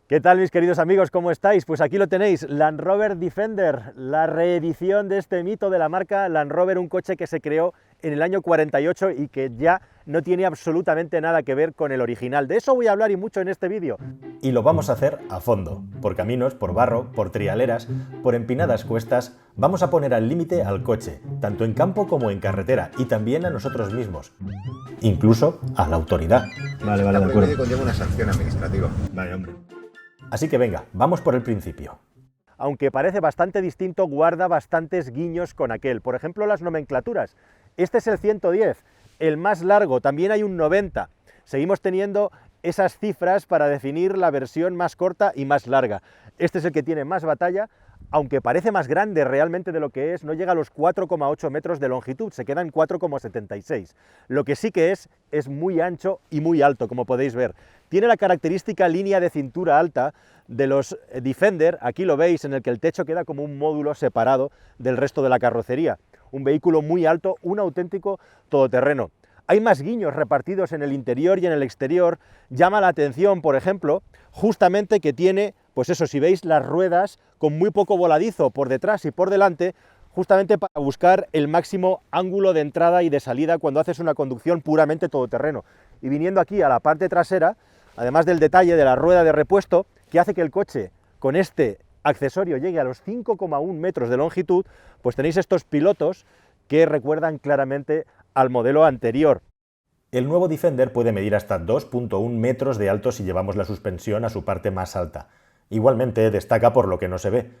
¿Qué tal, mis queridos amigos? ¿Cómo estáis? Pues aquí lo tenéis, Land Rover Defender, la reedición de este mito de la marca Land Rover, un coche que se creó en el año 48 y que ya no tiene absolutamente nada que ver con el original. De eso voy a hablar y mucho en este vídeo. Y lo vamos a hacer a fondo, por caminos, por barro, por trialeras, por empinadas cuestas. Vamos a poner al límite al coche, tanto en campo como en carretera, y también a nosotros mismos, incluso a la autoridad. Vale, de acuerdo. Y conlleva una sanción administrativa. Vale, hombre. Así que venga, vamos por el principio. Aunque parece bastante distinto, guarda bastantes guiños con aquel. Por ejemplo, las nomenclaturas. Este es el 110, el más largo, también hay un 90. Seguimos teniendo esas cifras para definir la versión más corta y más larga. Este es el que tiene más batalla, aunque parece más grande realmente de lo que es, no llega a los 4,8 metros de longitud, se queda en 4,76. Lo que sí que es muy ancho y muy alto, como podéis ver. Tiene la característica línea de cintura alta de los Defender, aquí lo veis, en el que el techo queda como un módulo separado del resto de la carrocería. Un vehículo muy alto, un auténtico todoterreno. Hay más guiños repartidos en el interior y en el exterior. Llama la atención, por ejemplo, justamente que tiene, pues eso, si veis las ruedas con muy poco voladizo por detrás y por delante, justamente para buscar el máximo ángulo de entrada y de salida cuando haces una conducción puramente todoterreno. Y viniendo aquí a la parte trasera, además del detalle de la rueda de repuesto, que hace que el coche con este accesorio llegue a los 5,1 metros de longitud, pues tenéis estos pilotos que recuerdan claramente al modelo anterior. El nuevo Defender puede medir hasta 2,1 metros de alto si llevamos la suspensión a su parte más alta. Igualmente destaca por lo que no se ve.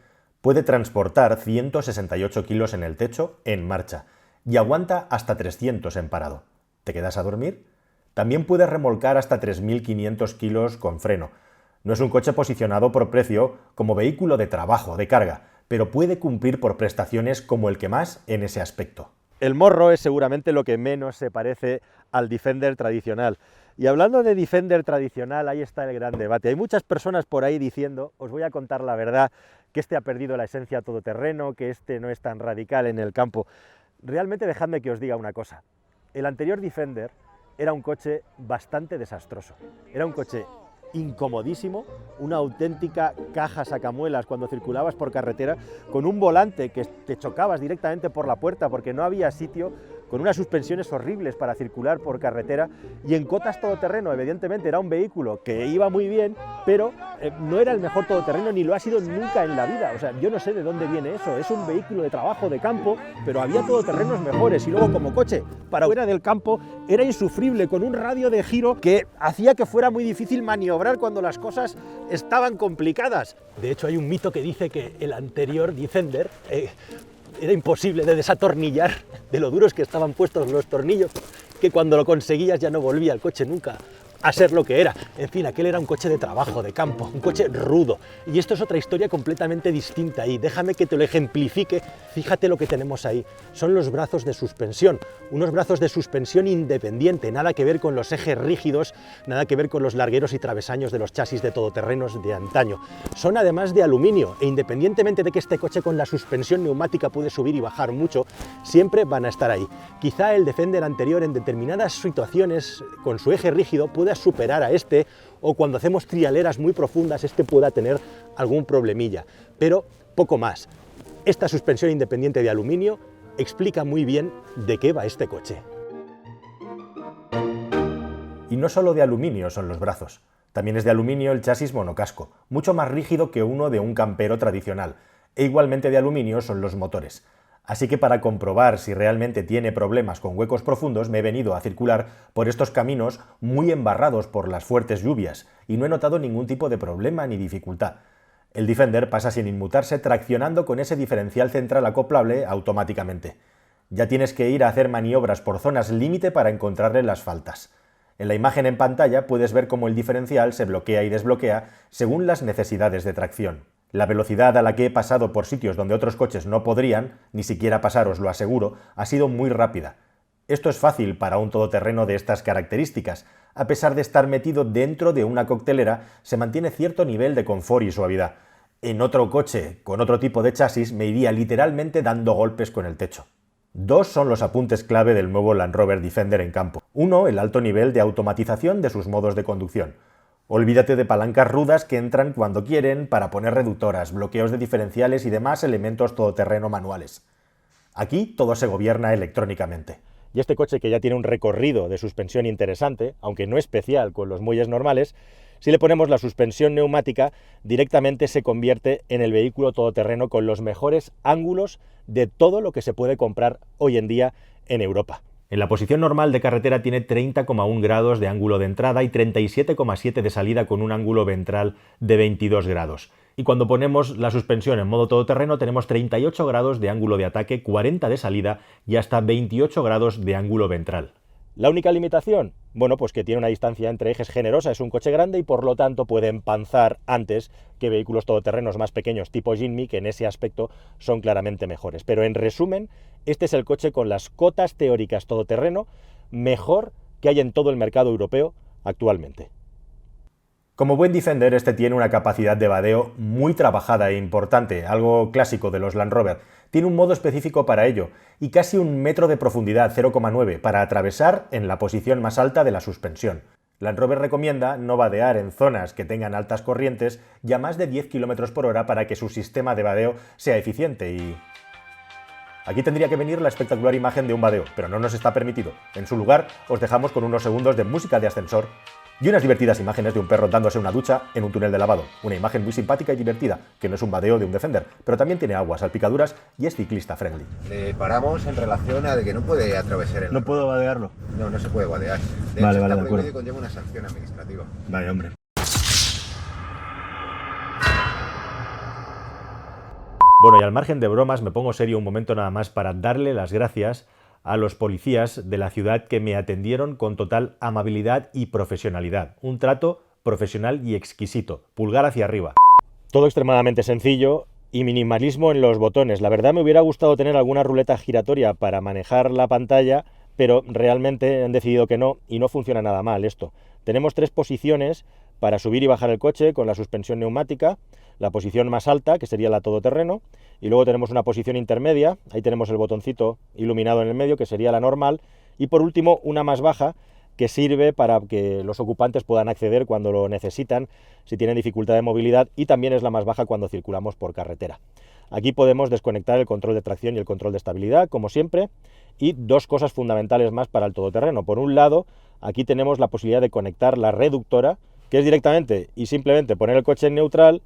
Puede transportar 168 kilos en el techo en marcha y aguanta hasta 300 en parado. ¿Te quedas a dormir? También puede remolcar hasta 3.500 kilos con freno. No es un coche posicionado por precio como vehículo de trabajo, de carga, pero puede cumplir por prestaciones como el que más en ese aspecto. El morro es seguramente lo que menos se parece al Defender tradicional. Y hablando de Defender tradicional, ahí está el gran debate. Hay muchas personas por ahí diciendo, os voy a contar la verdad, que este ha perdido la esencia todoterreno, que este no es tan radical en el campo. Realmente dejadme que os diga una cosa. El anterior Defender era un coche bastante desastroso. Era un coche incomodísimo, una auténtica caja sacamuelas cuando circulabas por carretera, con un volante que te chocabas directamente por la puerta porque no había sitio, con unas suspensiones horribles para circular por carretera, y en cotas todoterreno. Evidentemente era un vehículo que iba muy bien, pero no era el mejor todoterreno ni lo ha sido nunca en la vida. O sea, yo no sé de dónde viene eso. Es un vehículo de trabajo, de campo, pero había todoterrenos mejores, y luego como coche para fuera del campo era insufrible, con un radio de giro que hacía que fuera muy difícil maniobrar cuando las cosas estaban complicadas. De hecho, hay un mito que dice que el anterior Defender era imposible de desatornillar, de lo duros que estaban puestos los tornillos, que cuando lo conseguías ya no volvía el coche nunca a ser lo que era. En fin, aquel era un coche de trabajo, de campo, un coche rudo. Y esto es otra historia completamente distinta, y déjame que te lo ejemplifique. Fíjate lo que tenemos ahí. Son los brazos de suspensión, unos brazos de suspensión independiente, nada que ver con los ejes rígidos, nada que ver con los largueros y travesaños de los chasis de todoterrenos de antaño. Son además de aluminio, e independientemente de que este coche con la suspensión neumática puede subir y bajar mucho, siempre van a estar ahí. Quizá el Defender anterior en determinadas situaciones con su eje rígido pueda superar a este, o cuando hacemos trialeras muy profundas este pueda tener algún problemilla, pero poco más. Esta suspensión independiente de aluminio explica muy bien de qué va este coche. Y no solo de aluminio son los brazos, también es de aluminio el chasis monocasco, mucho más rígido que uno de un campero tradicional, e igualmente de aluminio son los motores. Así que para comprobar si realmente tiene problemas con huecos profundos me he venido a circular por estos caminos muy embarrados por las fuertes lluvias y no he notado ningún tipo de problema ni dificultad. El Defender pasa sin inmutarse traccionando con ese diferencial central acoplable automáticamente. Ya tienes que ir a hacer maniobras por zonas límite para encontrarle las faltas. En la imagen en pantalla puedes ver cómo el diferencial se bloquea y desbloquea según las necesidades de tracción. La velocidad a la que he pasado por sitios donde otros coches no podrían, ni siquiera pasar, os lo aseguro, ha sido muy rápida. Esto es fácil para un todoterreno de estas características. A pesar de estar metido dentro de una coctelera, se mantiene cierto nivel de confort y suavidad. En otro coche, con otro tipo de chasis, me iría literalmente dando golpes con el techo. Dos son los apuntes clave del nuevo Land Rover Defender en campo. Uno, el alto nivel de automatización de sus modos de conducción. Olvídate de palancas rudas que entran cuando quieren para poner reductoras, bloqueos de diferenciales y demás elementos todoterreno manuales. Aquí todo se gobierna electrónicamente. Y este coche, que ya tiene un recorrido de suspensión interesante, aunque no especial con los muelles normales, si le ponemos la suspensión neumática, directamente se convierte en el vehículo todoterreno con los mejores ángulos de todo lo que se puede comprar hoy en día en Europa. En la posición normal de carretera tiene 30,1 grados de ángulo de entrada y 37,7 de salida con un ángulo ventral de 22 grados. Y cuando ponemos la suspensión en modo todoterreno tenemos 38 grados de ángulo de ataque, 40 de salida y hasta 28 grados de ángulo ventral. ¿La única limitación? Bueno, pues que tiene una distancia entre ejes generosa, es un coche grande y por lo tanto puede empanzar antes que vehículos todoterrenos más pequeños tipo Jinmi, que en ese aspecto son claramente mejores. Pero en resumen, este es el coche con las cotas teóricas todoterreno mejor que hay en todo el mercado europeo actualmente. Como buen Defender, este tiene una capacidad de vadeo muy trabajada e importante, algo clásico de los Land Rover. Tiene un modo específico para ello y casi 1 metro de profundidad, 0,9, para atravesar en la posición más alta de la suspensión. Land Rover recomienda no vadear en zonas que tengan altas corrientes y a más de 10 km por hora para que su sistema de vadeo sea eficiente y... Aquí tendría que venir la espectacular imagen de un vadeo, pero no nos está permitido. En su lugar, os dejamos con unos segundos de música de ascensor y unas divertidas imágenes de un perro dándose una ducha en un túnel de lavado. Una imagen muy simpática y divertida, que no es un vadeo de un Defender, pero también tiene aguas, salpicaduras y es ciclista friendly. Le paramos en relación a de que no puede atravesar el... ¿No puedo vadearlo? No, no se puede vadear. De Vale, hecho, vale, está de acuerdo. prohibido y conlleva una sanción administrativa. Vale, hombre. Bueno, y al margen de bromas, me pongo serio un momento nada más para darle las gracias a los policías de la ciudad que me atendieron con total amabilidad y profesionalidad. Un trato profesional y exquisito. Pulgar hacia arriba. Todo extremadamente sencillo y minimalismo en los botones. La verdad me hubiera gustado tener alguna ruleta giratoria para manejar la pantalla, pero realmente han decidido que no y no funciona nada mal esto. Tenemos 3 posiciones para subir y bajar el coche con la suspensión neumática, la posición más alta, que sería la todoterreno, y luego tenemos una posición intermedia, ahí tenemos el botoncito iluminado en el medio, que sería la normal, y por último una más baja, que sirve para que los ocupantes puedan acceder cuando lo necesitan, si tienen dificultad de movilidad, y también es la más baja cuando circulamos por carretera. Aquí podemos desconectar el control de tracción y el control de estabilidad, como siempre, y 2 cosas fundamentales más para el todoterreno. Por un lado, aquí tenemos la posibilidad de conectar la reductora, que es directamente y simplemente poner el coche en neutral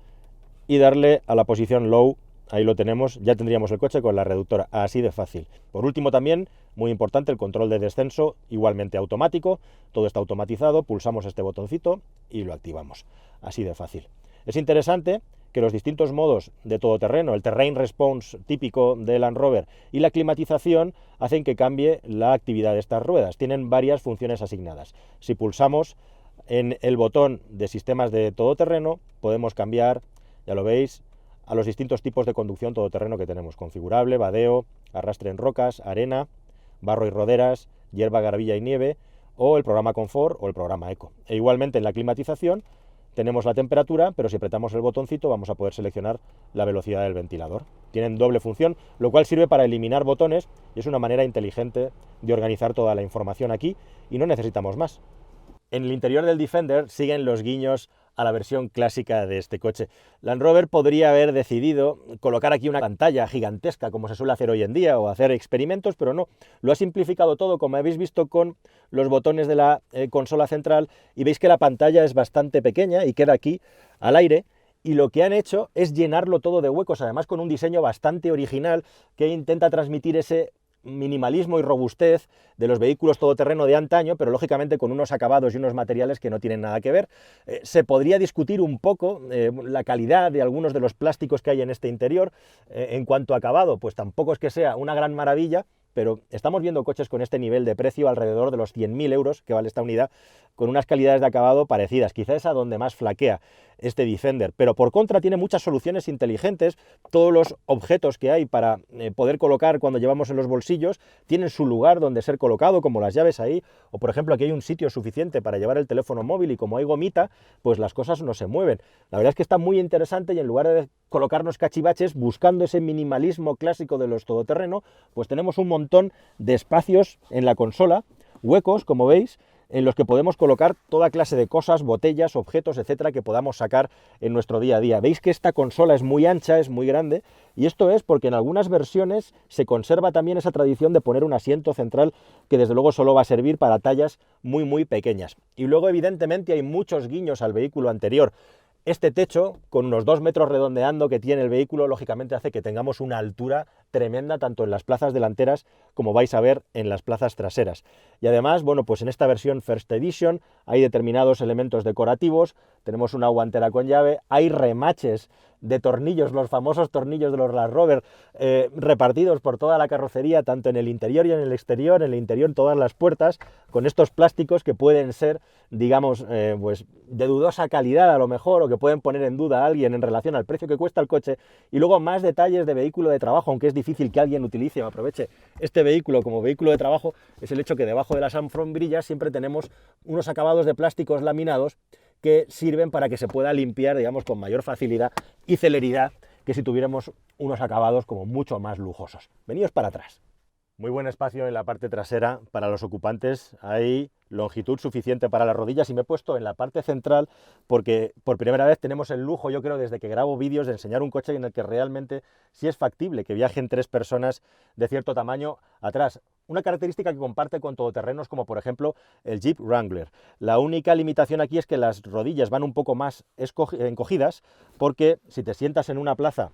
y darle a la posición low. Ahí lo tenemos, ya tendríamos el coche con la reductora, así de fácil. Por último también, muy importante, el control de descenso, igualmente automático, todo está automatizado, pulsamos este botoncito y lo activamos, así de fácil. Es interesante que los distintos modos de todoterreno, el terrain response típico de Land Rover y la climatización hacen que cambie la actividad de estas ruedas, tienen varias funciones asignadas. Si pulsamos en el botón de sistemas de todoterreno, podemos cambiar, ya lo veis, a los distintos tipos de conducción todoterreno que tenemos: configurable, vadeo, arrastre en rocas, arena, barro y roderas, hierba, gravilla y nieve, o el programa Confort o el programa Eco. E igualmente en la climatización tenemos la temperatura, pero si apretamos el botoncito vamos a poder seleccionar la velocidad del ventilador. Tienen doble función, lo cual sirve para eliminar botones y es una manera inteligente de organizar toda la información aquí y no necesitamos más. En el interior del Defender siguen los guiños a la versión clásica de este coche. Land Rover podría haber decidido colocar aquí una pantalla gigantesca como se suele hacer hoy en día o hacer experimentos, pero no, lo ha simplificado todo, como habéis visto con los botones de la consola central, y veis que la pantalla es bastante pequeña y queda aquí al aire, y lo que han hecho es llenarlo todo de huecos, además con un diseño bastante original que intenta transmitir ese minimalismo y robustez de los vehículos todoterreno de antaño, pero lógicamente con unos acabados y unos materiales que no tienen nada que ver. Se podría discutir un poco la calidad de algunos de los plásticos que hay en este interior. En cuanto a acabado, pues tampoco es que sea una gran maravilla, pero estamos viendo coches con este nivel de precio alrededor de los 100.000 euros que vale esta unidad, con unas calidades de acabado parecidas. Quizás es a donde más flaquea este Defender, pero por contra tiene muchas soluciones inteligentes. Todos los objetos que hay para poder colocar cuando llevamos en los bolsillos tienen su lugar donde ser colocado, como las llaves ahí, o por ejemplo aquí hay un sitio suficiente para llevar el teléfono móvil y como hay gomita, pues las cosas no se mueven. La verdad es que está muy interesante y en lugar de colocarnos cachivaches buscando ese minimalismo clásico de los todoterreno, pues tenemos un montón de espacios en la consola, huecos, como veis, en los que podemos colocar toda clase de cosas, botellas, objetos, etcétera, que podamos sacar en nuestro día a día. Veis que esta consola es muy ancha, es muy grande, y esto es porque en algunas versiones se conserva también esa tradición de poner un asiento central que desde luego solo va a servir para tallas muy pequeñas. Y luego evidentemente hay muchos guiños al vehículo anterior. Este techo, con unos 2 metros redondeando que tiene el vehículo, lógicamente hace que tengamos una altura tremenda tanto en las plazas delanteras como vais a ver en las plazas traseras. Y además, bueno, pues en esta versión First Edition hay determinados elementos decorativos, tenemos una guantera con llave, hay remaches de tornillos, los famosos tornillos de los Land Rover, repartidos por toda la carrocería, tanto en el interior y en el exterior, en el interior todas las puertas, con estos plásticos que pueden ser, digamos, pues de dudosa calidad a lo mejor, o que pueden poner en duda a alguien en relación al precio que cuesta el coche, y luego más detalles de vehículo de trabajo, aunque es difícil que alguien utilice o aproveche este vehículo como vehículo de trabajo, es el hecho que debajo de las alfombrillas siempre tenemos unos acabados de plásticos laminados que sirven para que se pueda limpiar, digamos, con mayor facilidad y celeridad que si tuviéramos unos acabados como mucho más lujosos. Veníos para atrás. Muy buen espacio en la parte trasera para los ocupantes, hay longitud suficiente para las rodillas y me he puesto en la parte central porque por primera vez tenemos el lujo, yo creo, desde que grabo vídeos, de enseñar un coche en el que realmente sí es factible que viajen 3 personas de cierto tamaño atrás. Una característica que comparte con todoterrenos como por ejemplo el Jeep Wrangler. La única limitación aquí es que las rodillas van un poco más encogidas porque si te sientas en una plaza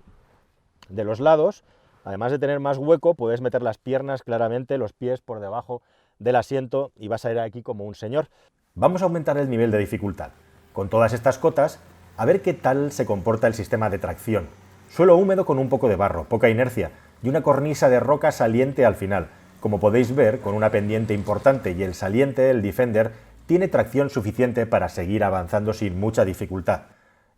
de los lados, además de tener más hueco, puedes meter las piernas claramente, los pies por debajo del asiento y vas a ir aquí como un señor. Vamos a aumentar el nivel de dificultad. Con todas estas cotas, a ver qué tal se comporta el sistema de tracción. Suelo húmedo con un poco de barro, poca inercia y una cornisa de roca saliente al final. Como podéis ver, con una pendiente importante y el saliente, el Defender, tiene tracción suficiente para seguir avanzando sin mucha dificultad.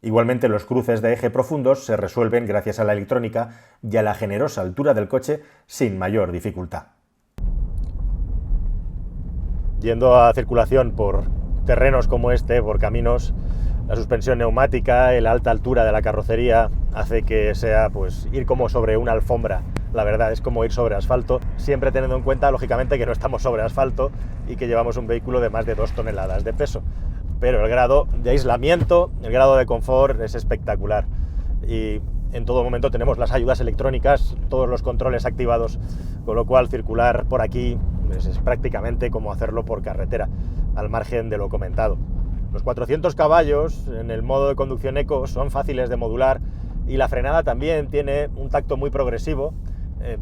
Igualmente los cruces de eje profundos se resuelven gracias a la electrónica y a la generosa altura del coche sin mayor dificultad. Yendo a circulación por terrenos como este, por caminos, la suspensión neumática, la alta altura de la carrocería hace que sea pues ir como sobre una alfombra. La verdad es como ir sobre asfalto, siempre teniendo en cuenta lógicamente que no estamos sobre asfalto y que llevamos un vehículo de más de 2 toneladas de peso. Pero el grado de aislamiento, el grado de confort es espectacular y en todo momento tenemos las ayudas electrónicas, todos los controles activados, con lo cual circular por aquí es prácticamente como hacerlo por carretera, al margen de lo comentado. Los 400 caballos en el modo de conducción eco son fáciles de modular y la frenada también tiene un tacto muy progresivo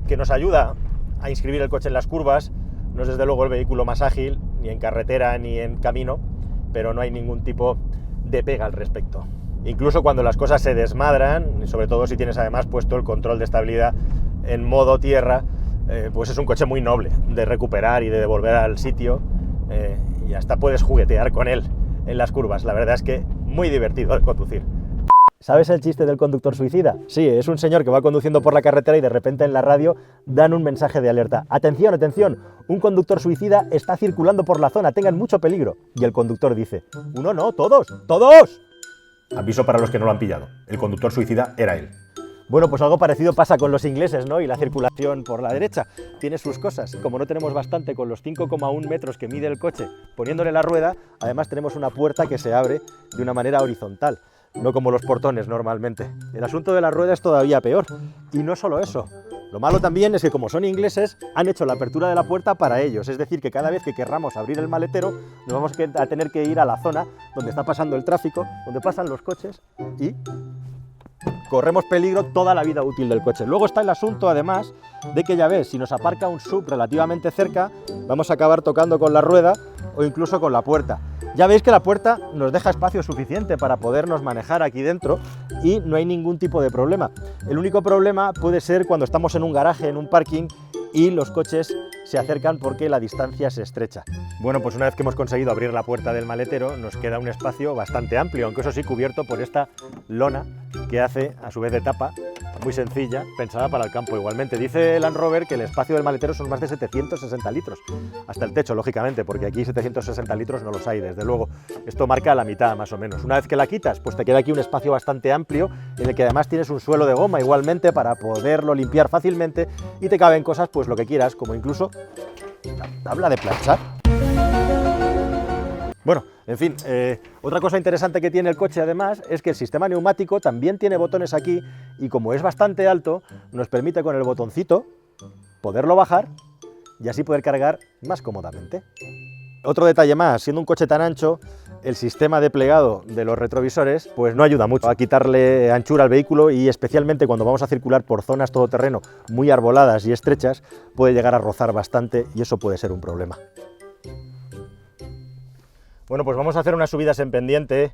que nos ayuda a inscribir el coche en las curvas. No es desde luego el vehículo más ágil, ni en carretera ni en camino, pero no hay ningún tipo de pega al respecto. Incluso cuando las cosas se desmadran, y sobre todo si tienes además puesto el control de estabilidad en modo tierra, pues es un coche muy noble de recuperar y de devolver al sitio, y hasta puedes juguetear con él en las curvas. La verdad es que muy divertido de conducir. ¿Sabes el chiste del conductor suicida? Sí, es un señor que va conduciendo por la carretera y de repente en la radio dan un mensaje de alerta. ¡Atención, atención! Un conductor suicida está circulando por la zona, tengan mucho peligro. Y el conductor dice, uno no, todos, ¡todos! Aviso para los que no lo han pillado, el conductor suicida era él. Bueno, pues algo parecido pasa con los ingleses, ¿no? Y la circulación por la derecha tiene sus cosas. Como no tenemos bastante con los 5,1 metros que mide el coche poniéndole la rueda, además tenemos una puerta que se abre de una manera horizontal, no como los portones normalmente. El asunto de la rueda es todavía peor. Y no solo eso. Lo malo también es que como son ingleses, han hecho la apertura de la puerta para ellos. Es decir, que cada vez que querramos abrir el maletero, nos vamos a tener que ir a la zona donde está pasando el tráfico, donde pasan los coches y corremos peligro toda la vida útil del coche. Luego está el asunto, además, de que ya ves, si nos aparca un SUV relativamente cerca, vamos a acabar tocando con la rueda o incluso con la puerta. Ya veis que la puerta nos deja espacio suficiente para podernos manejar aquí dentro y no hay ningún tipo de problema. El único problema puede ser cuando estamos en un garaje, en un parking, y los coches se acercan porque la distancia se estrecha. Bueno, pues una vez que hemos conseguido abrir la puerta del maletero, nos queda un espacio bastante amplio, aunque eso sí cubierto por esta lona que hace a su vez de tapa, muy sencilla, pensada para el campo igualmente. Dice Land Rover que el espacio del maletero son más de 760 litros, hasta el techo, lógicamente, porque aquí 760 litros no los hay, desde luego. Esto marca la mitad, más o menos. Una vez que la quitas, pues te queda aquí un espacio bastante amplio, en el que además tienes un suelo de goma igualmente para poderlo limpiar fácilmente, y te caben cosas, pues lo que quieras, como incluso la tabla de planchar. Bueno, en fin, otra cosa interesante que tiene el coche además es que el sistema neumático también tiene botones aquí y como es bastante alto, nos permite con el botoncito poderlo bajar y así poder cargar más cómodamente. Otro detalle más, siendo un coche tan ancho, el sistema de plegado de los retrovisores pues no ayuda mucho a quitarle anchura al vehículo y especialmente cuando vamos a circular por zonas todoterreno muy arboladas y estrechas puede llegar a rozar bastante y eso puede ser un problema. Bueno, pues vamos a hacer unas subidas en pendiente.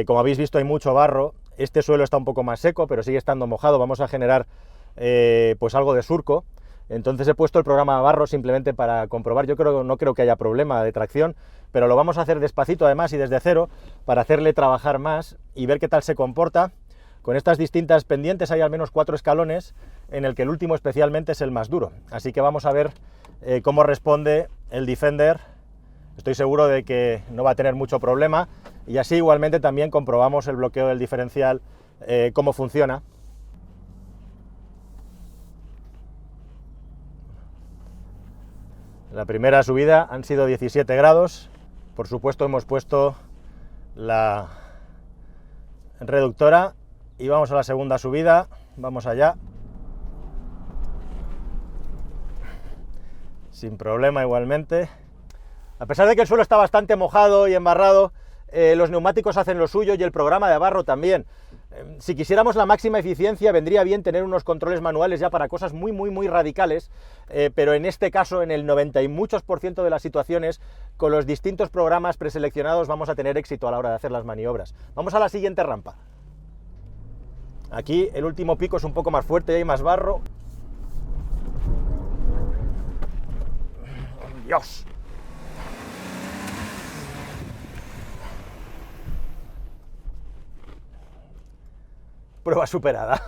Como habéis visto hay mucho barro, este suelo está un poco más seco pero sigue estando mojado, vamos a generar pues algo de surco. Entonces he puesto el programa a barro simplemente para comprobar, no creo que haya problema de tracción, pero lo vamos a hacer despacito además y desde cero para hacerle trabajar más y ver qué tal se comporta. Con estas distintas pendientes hay al menos 4 escalones, en el que el último especialmente es el más duro. Así que vamos a ver cómo responde el Defender. Estoy seguro de que no va a tener mucho problema y así igualmente también comprobamos el bloqueo del diferencial, cómo funciona. La primera subida han sido 17 grados, por supuesto hemos puesto la reductora y vamos a la segunda subida, vamos allá. Sin problema igualmente. A pesar de que el suelo está bastante mojado y embarrado, los neumáticos hacen lo suyo y el programa de barro también. Si quisiéramos la máxima eficiencia, vendría bien tener unos controles manuales ya para cosas muy radicales, pero en este caso, en el 90 y muchos % de las situaciones, con los distintos programas preseleccionados vamos a tener éxito a la hora de hacer las maniobras. Vamos a la siguiente rampa. Aquí el último pico es un poco más fuerte y hay más barro. ¡Dios! Prueba superada.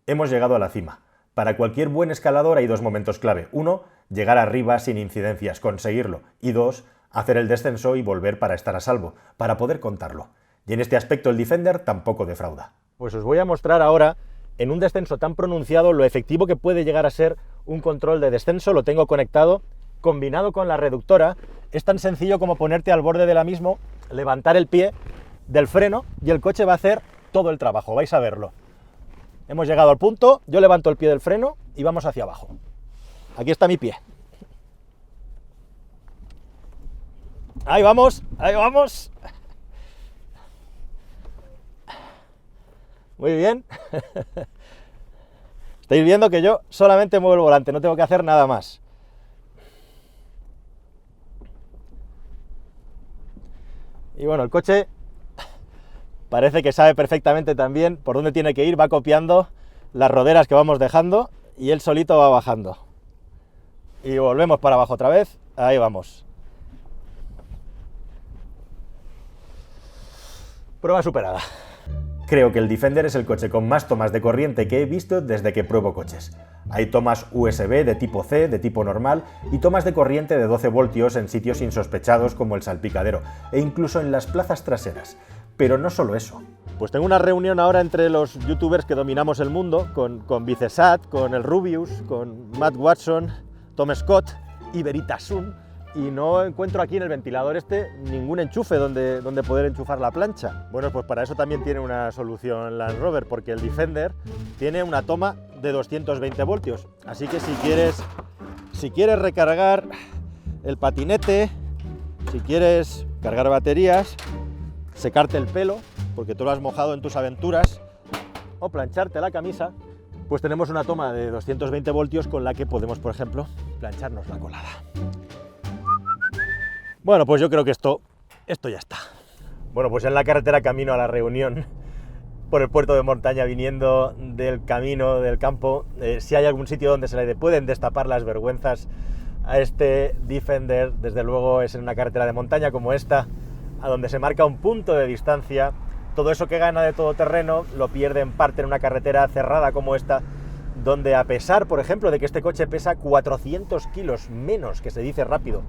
Hemos llegado a la cima. Para cualquier buen escalador hay 2 momentos clave. 1, llegar arriba sin incidencias, conseguirlo. Y 2, hacer el descenso y volver para estar a salvo, para poder contarlo. Y en este aspecto el Defender tampoco defrauda. Pues os voy a mostrar ahora, en un descenso tan pronunciado, lo efectivo que puede llegar a ser un control de descenso. Lo tengo conectado, combinado con la reductora. Es tan sencillo como ponerte al borde de la misma, levantar el pie del freno y el coche va a hacer todo el trabajo, vais a verlo. Hemos llegado al punto, yo levanto el pie del freno y vamos hacia abajo. Aquí está mi pie. Ahí vamos, ahí vamos. Muy bien. Estáis viendo que yo solamente muevo el volante, no tengo que hacer nada más. Y bueno, el coche parece que sabe perfectamente también por dónde tiene que ir, va copiando las roderas que vamos dejando y él solito va bajando. Y volvemos para abajo otra vez, ahí vamos. Prueba superada. Creo que el Defender es el coche con más tomas de corriente que he visto desde que pruebo coches. Hay tomas USB de tipo C, de tipo normal, y tomas de corriente de 12 voltios en sitios insospechados como el salpicadero, e incluso en las plazas traseras. Pero no solo eso. Pues tengo una reunión ahora entre los youtubers que dominamos el mundo, con Vicesat, con el Rubius, con Matt Watson, Tom Scott y Veritasun, y no encuentro aquí en el ventilador ningún enchufe donde poder enchufar la plancha. Bueno, pues para eso también tiene una solución Land Rover, porque el Defender tiene una toma de 220 voltios. Así que si quieres recargar el patinete, si quieres cargar baterías, secarte el pelo, porque tú lo has mojado en tus aventuras, o plancharte la camisa, pues tenemos una toma de 220 voltios con la que podemos, por ejemplo, plancharnos la colada. Bueno, pues yo creo que esto ya está. Bueno, pues en la carretera camino a la reunión por el puerto de montaña, viniendo del camino del campo, si hay algún sitio donde se le pueden destapar las vergüenzas a este Defender, desde luego es en una carretera de montaña como esta, a donde se marca un punto de distancia. Todo eso que gana de todoterreno lo pierde en parte en una carretera cerrada como esta, donde a pesar, por ejemplo, de que este coche pesa 400 kilos menos, que se dice rápido,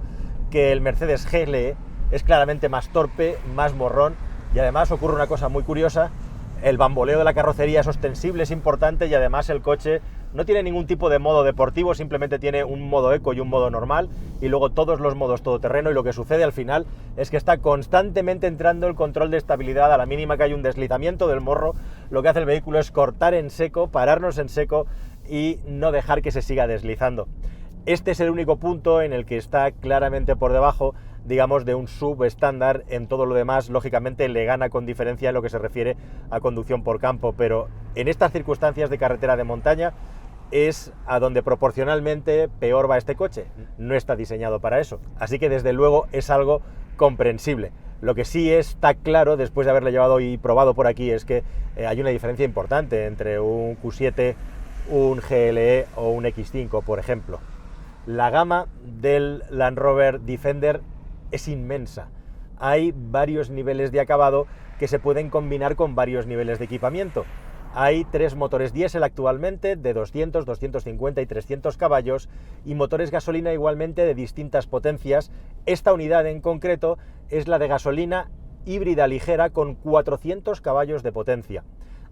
que el Mercedes GLE, es claramente más torpe, más morrón, y además ocurre una cosa muy curiosa: el bamboleo de la carrocería es ostensible, es importante, y además el coche No tiene ningún tipo de modo deportivo, simplemente tiene un modo eco y un modo normal, y luego todos los modos todoterreno, y lo que sucede al final es que está constantemente entrando el control de estabilidad. A la mínima que hay un deslizamiento del morro, lo que hace el vehículo es cortar en seco, pararnos en seco y no dejar que se siga deslizando. Este es el único punto en el que está claramente por debajo, digamos, de un SUV estándar. En todo lo demás, lógicamente, le gana con diferencia en lo que se refiere a conducción por campo, pero en estas circunstancias de carretera de montaña es a donde proporcionalmente peor va este coche. No está diseñado para eso, así que desde luego es algo comprensible. Lo que sí está claro, después de haberle llevado y probado por aquí, es que hay una diferencia importante entre un Q7, un GLE o un X5, por ejemplo. La gama del Land Rover Defender es inmensa. Hay varios niveles de acabado que se pueden combinar con varios niveles de equipamiento. Hay 3 motores diésel actualmente de 200, 250 y 300 caballos y motores gasolina igualmente de distintas potencias. Esta unidad en concreto es la de gasolina híbrida ligera con 400 caballos de potencia.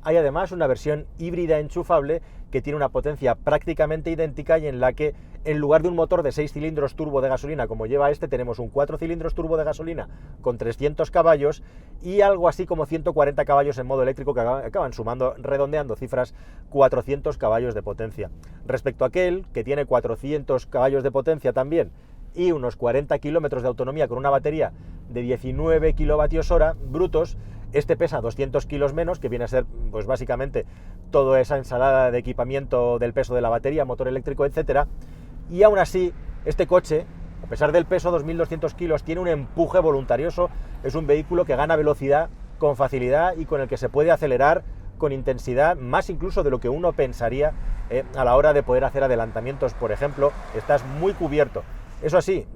Hay además una versión híbrida enchufable que tiene una potencia prácticamente idéntica y en la que en lugar de un motor de 6 cilindros turbo de gasolina como lleva este, tenemos un 4 cilindros turbo de gasolina con 300 caballos y algo así como 140 caballos en modo eléctrico que acaban sumando, redondeando cifras, 400 caballos de potencia. Respecto a aquel que tiene 400 caballos de potencia también y unos 40 kilómetros de autonomía con una batería de 19 kilovatios hora brutos, este pesa 200 kilos menos, que viene a ser pues básicamente toda esa ensalada de equipamiento del peso de la batería, motor eléctrico, etcétera. Y aún así, este coche, a pesar del peso, 2.200 kilos, tiene un empuje voluntarioso. Es un vehículo que gana velocidad con facilidad y con el que se puede acelerar con intensidad, más incluso de lo que uno pensaría a la hora de poder hacer adelantamientos, por ejemplo. Estás muy cubierto. Eso sí,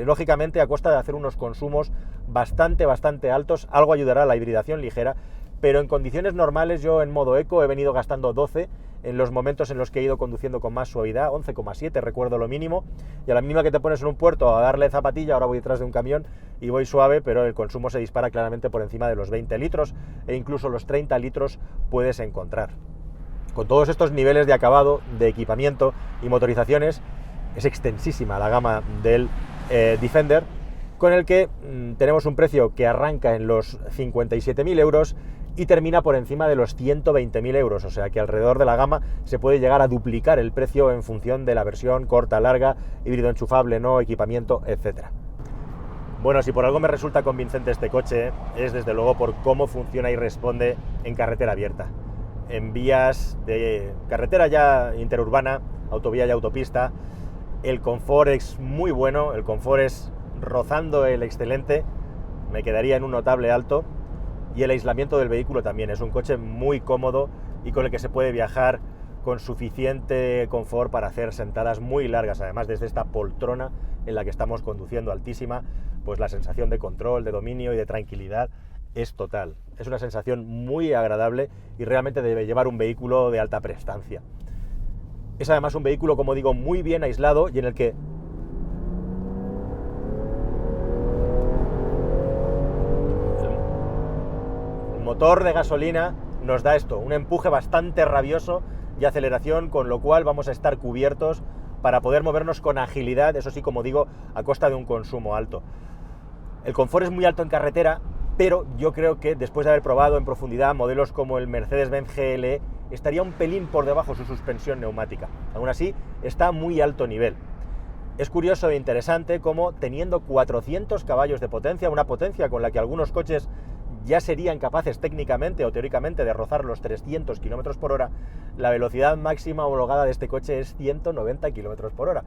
lógicamente a costa de hacer unos consumos bastante altos. Algo ayudará a la hibridación ligera, pero en condiciones normales yo en modo eco he venido gastando 12 en los momentos en los que he ido conduciendo con más suavidad, 11,7 recuerdo lo mínimo, y a la mínima que te pones en un puerto a darle zapatilla, ahora voy detrás de un camión y voy suave, pero el consumo se dispara claramente por encima de los 20 litros e incluso los 30 litros puedes encontrar. Con todos estos niveles de acabado, de equipamiento y motorizaciones, es extensísima la gama del Defender, con el que tenemos un precio que arranca en los 57.000 euros y termina por encima de los 120.000 euros, o sea que alrededor de la gama se puede llegar a duplicar el precio en función de la versión corta, larga, híbrido enchufable, no, equipamiento, etcétera. Bueno, si por algo me resulta convincente este coche, es desde luego por cómo funciona y responde en carretera abierta. En vías de carretera ya interurbana, autovía y autopista, el confort es muy bueno, el confort es rozando el excelente, me quedaría en un notable alto, y el aislamiento del vehículo también. Es un coche muy cómodo y con el que se puede viajar con suficiente confort para hacer sentadas muy largas. Además, desde esta poltrona en la que estamos conduciendo altísima, pues la sensación de control, de dominio y de tranquilidad es total. Es una sensación muy agradable y realmente debe llevar un vehículo de alta prestancia. Es además un vehículo, como digo, muy bien aislado y en el que el motor de gasolina nos da esto, un empuje bastante rabioso y aceleración, con lo cual vamos a estar cubiertos para poder movernos con agilidad, eso sí, como digo, a costa de un consumo alto. El confort es muy alto en carretera, pero yo creo que después de haber probado en profundidad modelos como el Mercedes-Benz GLE, estaría un pelín por debajo su suspensión neumática. Aún así, está a muy alto nivel. Es curioso e interesante cómo, teniendo 400 caballos de potencia, una potencia con la que algunos coches ya serían capaces técnicamente o teóricamente de rozar los 300 km por hora, la velocidad máxima homologada de este coche es 190 km por hora.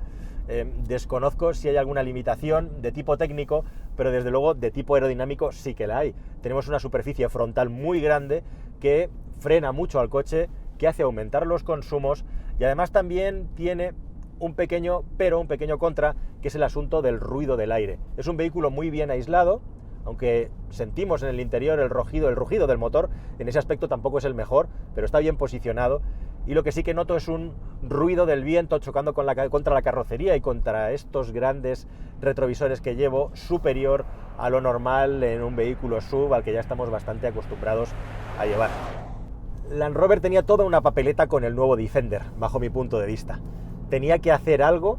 Desconozco si hay alguna limitación de tipo técnico, pero desde luego de tipo aerodinámico sí que la hay. Tenemos una superficie frontal muy grande que frena mucho al coche, que hace aumentar los consumos y además también tiene un pequeño contra, que es el asunto del ruido del aire. Es un vehículo muy bien aislado, aunque sentimos en el interior el rugido del motor. En ese aspecto tampoco es el mejor, pero está bien posicionado. Y lo que sí que noto es un ruido del viento chocando contra la carrocería y contra estos grandes retrovisores que llevo, superior a lo normal en un vehículo SUV al que ya estamos bastante acostumbrados a llevar. Land Rover tenía toda una papeleta con el nuevo Defender, bajo mi punto de vista. Tenía que hacer algo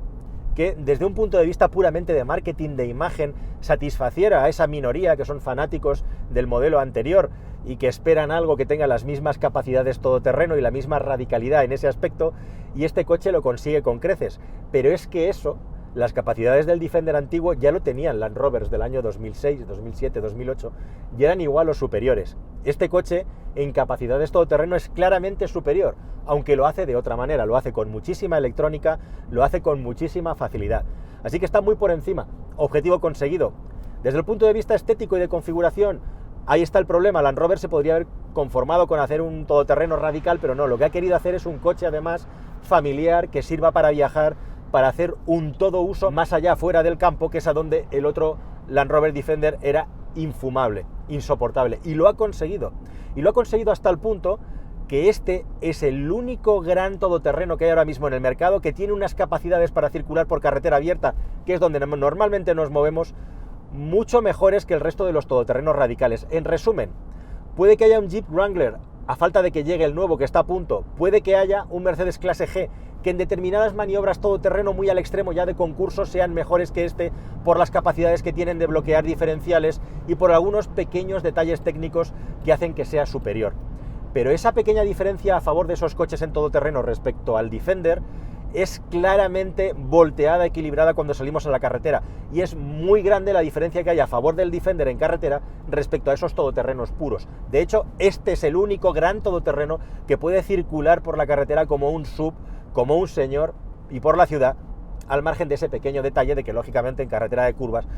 que, desde un punto de vista puramente de marketing, de imagen, satisfaciera a esa minoría que son fanáticos del modelo anterior y que esperan algo que tenga las mismas capacidades todoterreno y la misma radicalidad en ese aspecto, y este coche lo consigue con creces. Pero es que eso, las capacidades del Defender antiguo ya lo tenían Land Rovers del año 2006, 2007, 2008, y eran igual o superiores. Este coche en capacidades todoterreno es claramente superior, aunque lo hace de otra manera, lo hace con muchísima electrónica, lo hace con muchísima facilidad. Así que está muy por encima. Objetivo conseguido. Desde el punto de vista estético y de configuración, ahí está el problema. Land Rover se podría haber conformado con hacer un todoterreno radical, pero no, lo que ha querido hacer es un coche además familiar que sirva para viajar, para hacer un todo uso más allá, fuera del campo, que es a donde el otro Land Rover Defender era infumable, insoportable, y lo ha conseguido. Y lo ha conseguido hasta el punto que este es el único gran todoterreno que hay ahora mismo en el mercado que tiene unas capacidades para circular por carretera abierta, que es donde normalmente nos movemos, mucho mejores que el resto de los todoterrenos radicales. En resumen, puede que haya un Jeep Wrangler, a falta de que llegue el nuevo que está a punto, puede que haya un Mercedes Clase G, que en determinadas maniobras todoterreno muy al extremo ya de concurso sean mejores que este por las capacidades que tienen de bloquear diferenciales y por algunos pequeños detalles técnicos que hacen que sea superior. Pero esa pequeña diferencia a favor de esos coches en todoterreno respecto al Defender es claramente volteada, equilibrada cuando salimos a la carretera, y es muy grande la diferencia que hay a favor del Defender en carretera respecto a esos todoterrenos puros. De hecho, este es el único gran todoterreno que puede circular por la carretera como un SUV, como un señor, y por la ciudad, al margen de ese pequeño detalle de que lógicamente en carretera de curvas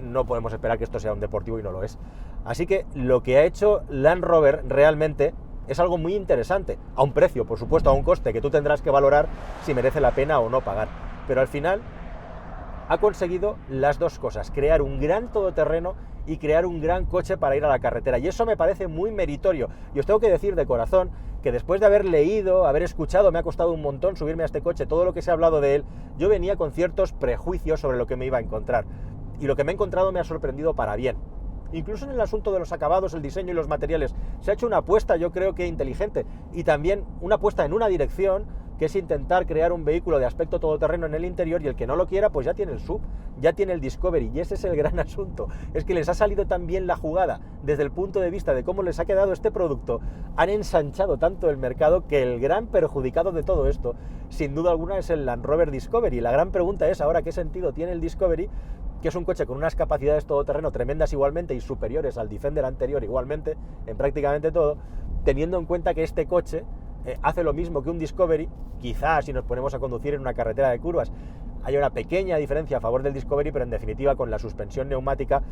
no podemos esperar que esto sea un deportivo, y no lo es. Así que lo que ha hecho Land Rover realmente es algo muy interesante, a un precio, por supuesto, a un coste que tú tendrás que valorar si merece la pena o no pagar. Pero al final ha conseguido las dos cosas, crear un gran todoterreno y crear un gran coche para ir a la carretera. Y eso me parece muy meritorio. Y os tengo que decir de corazón que después de haber leído, haber escuchado, me ha costado un montón subirme a este coche, todo lo que se ha hablado de él, yo venía con ciertos prejuicios sobre lo que me iba a encontrar. Y lo que me he encontrado me ha sorprendido para bien. Incluso en el asunto de los acabados, el diseño y los materiales, se ha hecho una apuesta, yo creo que inteligente, y también una apuesta en una dirección, que es intentar crear un vehículo de aspecto todoterreno en el interior, y el que no lo quiera, pues ya tiene el SUV, ya tiene el Discovery, y ese es el gran asunto. Es que les ha salido tan bien la jugada, desde el punto de vista de cómo les ha quedado este producto, han ensanchado tanto el mercado, que el gran perjudicado de todo esto, sin duda alguna, es el Land Rover Discovery. Y la gran pregunta es ahora, ¿qué sentido tiene el Discovery, que es un coche con unas capacidades todoterreno tremendas igualmente y superiores al Defender anterior igualmente, en prácticamente todo, teniendo en cuenta que este coche hace lo mismo que un Discovery? Quizás si nos ponemos a conducir en una carretera de curvas hay una pequeña diferencia a favor del Discovery, pero en definitiva con la suspensión neumática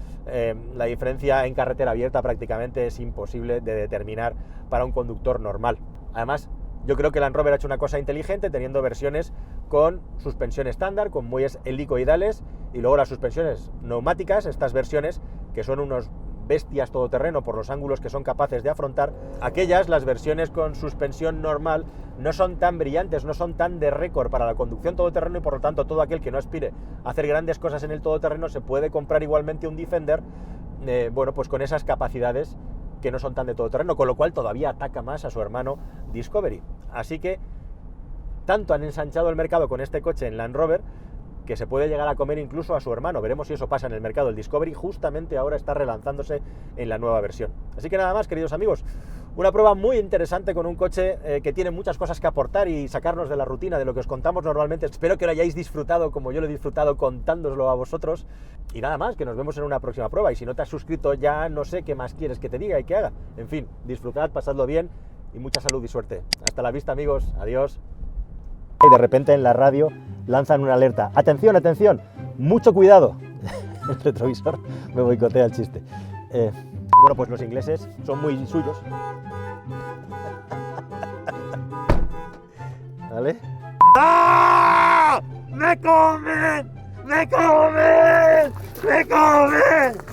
la diferencia en carretera abierta prácticamente es imposible de determinar para un conductor normal. Además, yo creo que Land Rover ha hecho una cosa inteligente teniendo versiones con suspensión estándar, con muelles helicoidales, y luego las suspensiones neumáticas, estas versiones que son unos bestias todoterreno por los ángulos que son capaces de afrontar. Aquellas, las versiones con suspensión normal, no son tan brillantes, no son tan de récord para la conducción todoterreno, y por lo tanto todo aquel que no aspire a hacer grandes cosas en el todoterreno se puede comprar igualmente un Defender, bueno, pues con esas capacidades que no son tan de todoterreno, con lo cual todavía ataca más a su hermano Discovery. Así que tanto han ensanchado el mercado con este coche en Land Rover, que se puede llegar a comer incluso a su hermano. Veremos si eso pasa en el mercado. El Discovery justamente ahora está relanzándose en la nueva versión. Así que nada más, queridos amigos, una prueba muy interesante con un coche que tiene muchas cosas que aportar y sacarnos de la rutina de lo que os contamos normalmente. Espero que lo hayáis disfrutado como yo lo he disfrutado contándoslo a vosotros. Y nada más, que nos vemos en una próxima prueba. Y si no te has suscrito ya no sé qué más quieres que te diga y que haga. En fin, disfrutad, pasadlo bien y mucha salud y suerte. Hasta la vista, amigos. Adiós. Y de repente en la radio lanzan una alerta. ¡Atención, atención! ¡Mucho cuidado! El retrovisor me boicotea el chiste. Bueno, pues los ingleses son muy suyos. ¿Vale? ¡Ah! ¡Me comen! ¡Me comen! ¡Me comen!